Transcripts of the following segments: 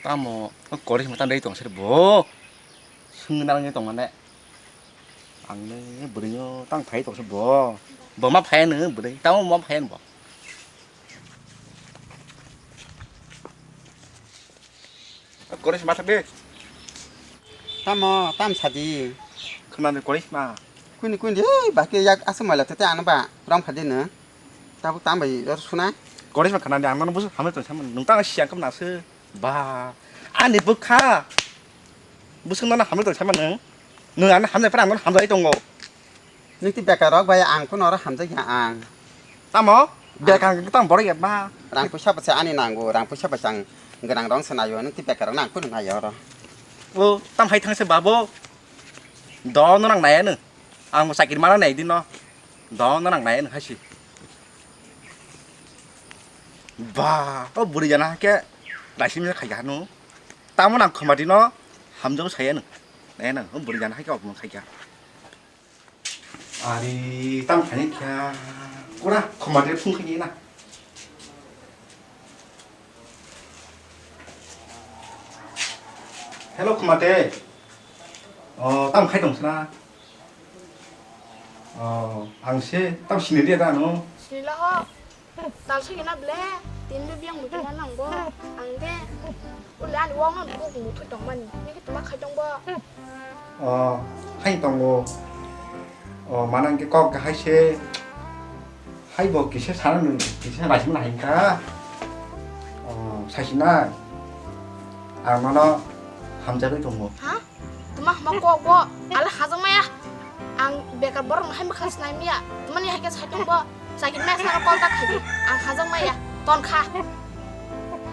따뭐 거리면 딴 데이 동시에 뭐 승나는 게 동안에 안네 뭐래요 땅 파이 동시에 뭐 뭐만 파야는 뭐래 땅은 뭐만 파야는 뭐 거리시 마타베 tamo tam sadi 그만들 거리시 마 kuni kuni ba ke yak asma la tete an ba ram phade na ta bu tam bai yor suna 거리시만 가난데 안 나는 무슨 하면 또 하면 농땅 시장 끝 나서 봐 아니 뭐카 무슨 나는 하면 또 하면 너 안에 함재 파랑 건 함재 있던 거 ni ti ba ka rok ba ang ko nor ham ja ya ang 따뭐 내가 땅 버리게 봐 rang pu sha ba sa ani nang go rang pu sha ba sang ngrang dong sana yo ni ti ba ka rok nang ko na yo ro 땅 하이 탕세 바보 너 너랑 나야는 아뭐 사기를 말하는 애들 너 너랑 나야는 하시 봐또 모르잖아 게 날씨면 가게 하노 땀은 안 커마디 너 함정 사야는 내는 모르잖아 하게 없으면 가게 아니 땀 가니까 꼬라 커마디를 풍크니나 헬로 커마디 땀 가이 동스나 angse tam sini dia dah no sila ho tal sa gina ble tin bi biang mu na lang bo ang de ulan wong no bu mu thu tong man ni ki tuma khai tong bo hai tong go manang ke kok hai se hai bo ki se sa는 ki se 마시면 하니까 사실나 아마나 함자를 좀 뭐 ha tuma ma ko bo ala hazang ma ya ang bekar borong hai ma khas nai mia tuma ni haike sai tong bo sakin me sa kol tak khai ang hazang ma ya ton kha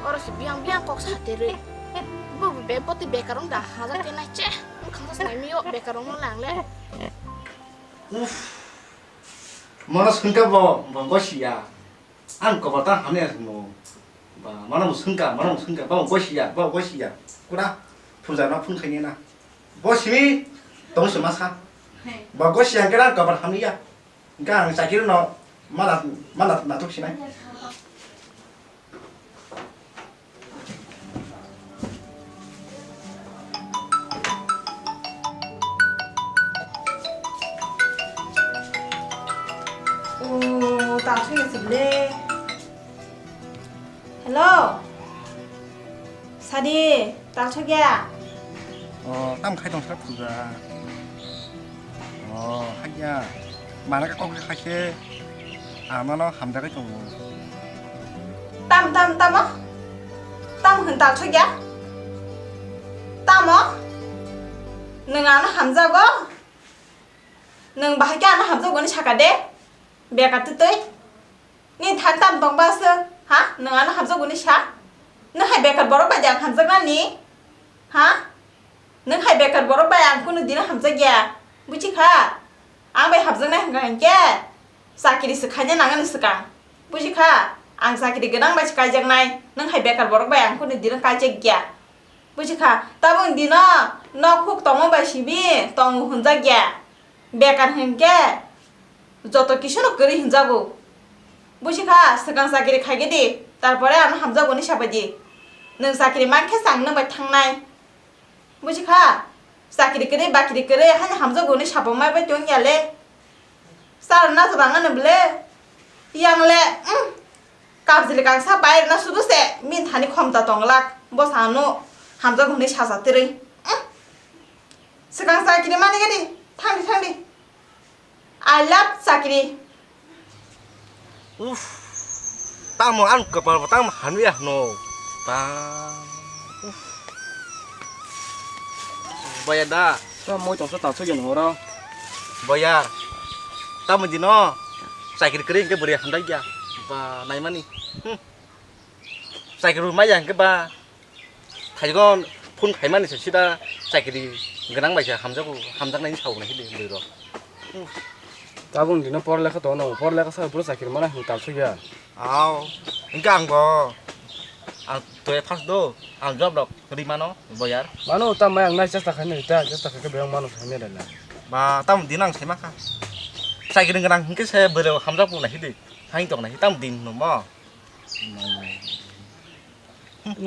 ora si biang biang kok sa tere bu be poti bekarong da hazang te nai che khas nai mio bekarong no lang le mana sengka bo gosia an ko bata hamne mo ba mana mo sengka ba gosia kuda puzana phun khai na bo simi dong se masa ba gosia ke ran ko ba hamni ya ga sa ki no mana na tok sinai tao suy nghĩ gì hello Sadi tao suy nghĩ 땀 khai 동사 부자 하기야 만화가 꼭 하시 아마너 함자가 좀 tam tam tam á tam hình tao suy nghĩ tam á nương ăn nó hầm ra go nương bà cái nó hầm ra go nó chả cả đấy bè cả tươi tươi ni than tam tông ba sơ hả nương ăn nó hầm ra go nó chả nó hay bè cả bò bà giang hầm ra ra ní hả nương hay bè cả bò bà giang cũng đi nó hầm ra già bữa trước ha ang bay hầm ra này ngang kia sakit sự khai nhận ngang sự cả bữa trước ha ang sakit cái ngang bay khai giang này nương hay bè cả bò bà giang cũng đi nó khai giang già bữa trước ha ta bưng đi nó khúc tông bay xí bi tông hôn ra già bè cả hình kia যত কিছু নকরি হিনজাবো বুঝিখা সেকাং সাকিরি খাইগে দি তারপরে আমি হামজাবো নি সাবাদি নों সাকিরি মানखे সাং नों बाय थांनाय বুঝিখা সাকিরি করে বাকিরি করে হান হামজাবো নি সাবो माय बाय दं याले सार ना जबांगा नबले यांगले काबजिले गां सा बाय ना सुदुसे मिन थानि खमता तंगलाक बसानो हामजाबो नि साजातिरै सेकां साकिरि मानिगे di थांदि I love sakiri. 땀 안 꺼봐 땀 한위야 너 땀 뭐야 나 cho môi trong số tàu số dần hồ đâu 뭐야 땀은 디너 사이클 그린 게 버려 한다 이야 바 나이 많이 사이클 마야 그바 타이건 폰 가이만이 저시다 사이클이 그랑 마이자 함장나인 사오네 히리 뭐로 tabung di na por leka to na por leka sa puro sakir mana hung tal suya 아우 그러니까 안 또에 파스도 안 잡다 그리마노 뭐야 mano tam mayang na just takhan ita just takhan ke beang mano samya dala 마 땀 디낭 세마카 사이클은 그랑 그 세 버려 함장부 나 히리 하인 동나 땀 딘노 뭐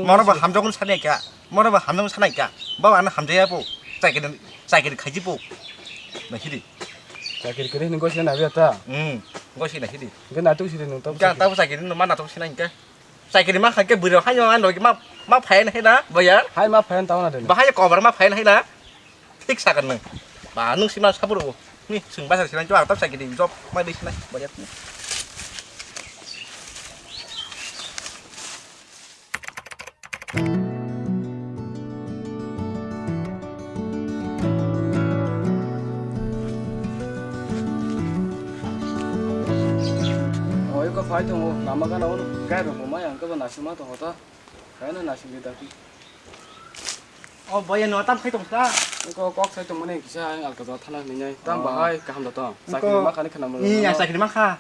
뭐라 봐 함장은 살려니까 뭐라고 함정 사나니까 뭐안 함정해보 자기는 가지보 나 히리 자기 그리는 것이 나비였다. 그것이 나 히리 그 나도 시리는 또. 그냥 따고 자기는 너만 나도 사나니까 자기는 막 할게 부려 하냐 너기 막 파인 해나 뭐야 하이마 파연 다운아 되네. 뭐 하냐 거버랑 막 파인 해나 픽 사갔는 마 능심만 사부르고 니 승바사 지난 줄 알았다 자기는 이거 막 되시나 뭐야 이거 파이트 뭐 남아가 나오는 가이로 뭐야 그거 나시마도 하다. 가이는 나십니다. 뭐야 너 땀 칼동 싸 이거 꼭 살짝 뭐네 기사 알까서 타나느냐. 땀 바하이 감다 또. 자기 이거- 막하니 그 나무. 이 자기는 막 하.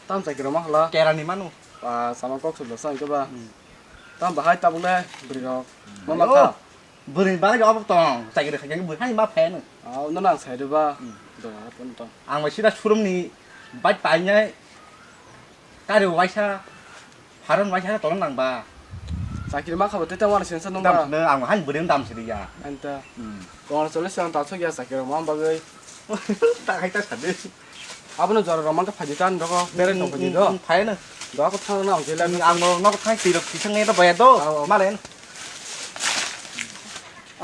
땀 자기로 막라. 계란이 많어 아 sama kok sudah sang coba. 땀 바하이 따블래. beri 뭐 막다. beri balik apa tong 자기는 그냥 뭐 하니 막 패는 아 오늘랑 사이드 봐. 너 아픈 또. ang masih surum ni bat banyak kado waisa haron waisa tolong nang ba 자기 막하고 때때 와는 sensa dam 농가. ne ang han beri dam sih ya 안다. 그거는 솔루션 다 초기야 자기로 뭐 bagay. tak hay tak sadar 아버는 저러 로만가 파지단 너가 내려 놓고 지도. phải nè 너하고 타는 나온 게 làm ang nó có thay tùy được thì sang nghe nó về đó má lên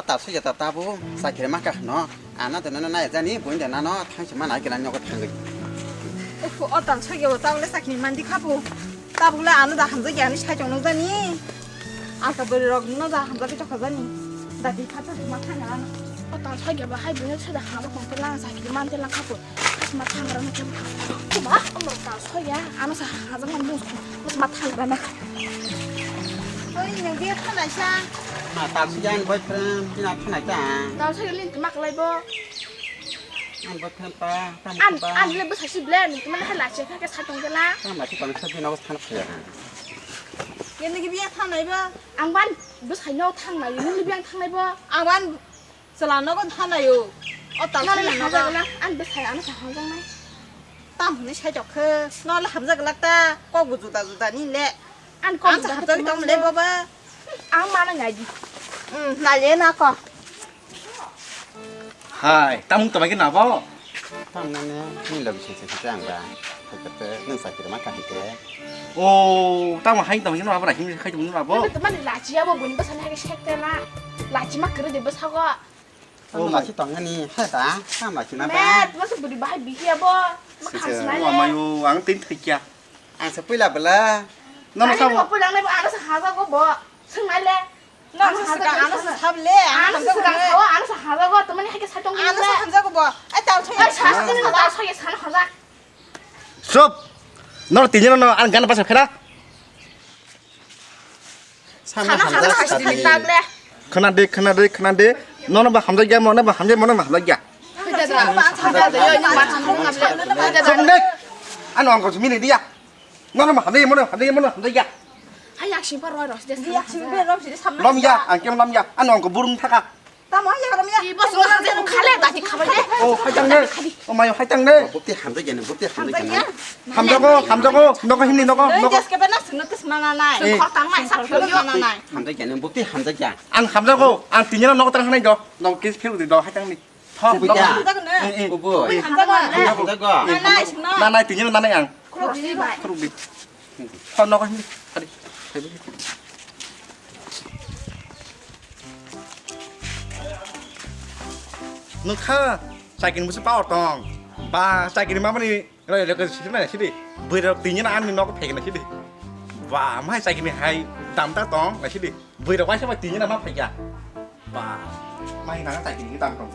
딱 소리 딱 따보 사기를 막까 너 안나도 너는 나야 자니 보인데 나너 당신만 알게 난 여거 탄 거. 어떤 저기 따블레 사키니 만디 카보 따블레 안으다 함자기 아니 차정는 자니 아까 버리러 너다 함자기 저 가자니 나디 카타 마타냐 어떤 사기가 할 분야 최대 하나 공들랑 사기 만들랑 하고 다시 마탕으로 좀 그만 엄마 다 소야 안에서 하자만 무슨 무슨 마탕으로 어이 내게 타나샤 딱 수잔 보이프람 지나 타나자. 나 사기 린트 막 라이버 안 보이프람 빠. 안 레버 사실 블렌 그만 할 라체 그게 사동 게라 딱 맞지 거는 서비 나고 타는 거야. 얘네게 비야 타나이바 앙반 뭐 사이노 탕나 이는 리비앙 탕나이버 아반 슬라너건 타나요 어떤 나는 소리 하자 나가 그냥 안 베사야 안에서 하자만 땀 차적크 너를 함자가 락다 꼬고 주다니래 안 안 거기서 함자기 좀 내봐봐 앙만은 야지 날래 나거 hai tao tụi mày cái nào bao 딱 나네. 니 러비 신세 시장 봐. 그때 는 사기를 막까 할게. ô tao mà hay tụi mày cái nào bao này hay tụi mày cái nào bao 근데 그만 라지야 뭐 보니까 사나게 시작되나 라지막 그러지 뭐 사고 어 맛이 당연히 해다. 딱 맛이 나 mẹ 봐. nó sẽ bị bài bị kia bơ mà Sì, khăn sì. này mà mày ăn tin thịt kìa 안 스프이라 블라. nó anh sao mà bữa nay anh nó sẽ hạ ra có bơ sưng này lên 너는 스가 안에서 잡래 anh nó sẽ càng khó anh nó sẽ hạ ra có tụi mình hay cái sai trong 안에서 này 함자고 뭐 아따 anh 쳐야 sai cái này là sai cái sai nó hạ ra súp nó tiền nó ăn cái nó bắt sập hết á 삼 hạ nó hạ nó hạ chỉ mình ta lên khăn đi nó bảo hầm ra giá nó bảo hầm ra giá bây giờ là bạn tham gia rồi nhưng mà không làm được bây giờ không là đấy anh hoàng còn chỉ mình đi à nó bảo hầm ra giá hay là xin vào rồi để 네 아침에 배 없이 삼나 lâm giá anh kêu lâm giá anh hoàng còn buông thắc à 땀 뭐야 그러면 이 버스 한 대로 갈래 나 지금 가봐야 돼 ô hai tăng đấy ô mày hai tăng đấy 못대 함대기는 못대 함대기는. hầm ra cô nó có him đi nó có 너 이제 스케베나 스는 뜻 만나나이 đừng khó tắm mày sắp 그런 hiểu vô 만나나이 함대기는 못대 함대기야. ăn hầm ra cô ăn tiền nó có tăng này rồi nó cái phiếu thì đó hai tăng đi thôi Bây giờ. 함자고는 부부. 함자고 함자고. 나나이 스나 nay tiền nó này ăn 그럼 đi vậy không đi thôi nó có him đi đi nước ha sai cái muối bao tòng ba sai cái mà đi rồi cái gì này chứ đi vừa đầu tiền nó ăn nó có phải cái này chứ đi và mai sai cái này hay tạm tác tòng này chứ đi vừa đầu quay sao mà tiền nó mắc phải cả và mai nó sai cái tạm tòng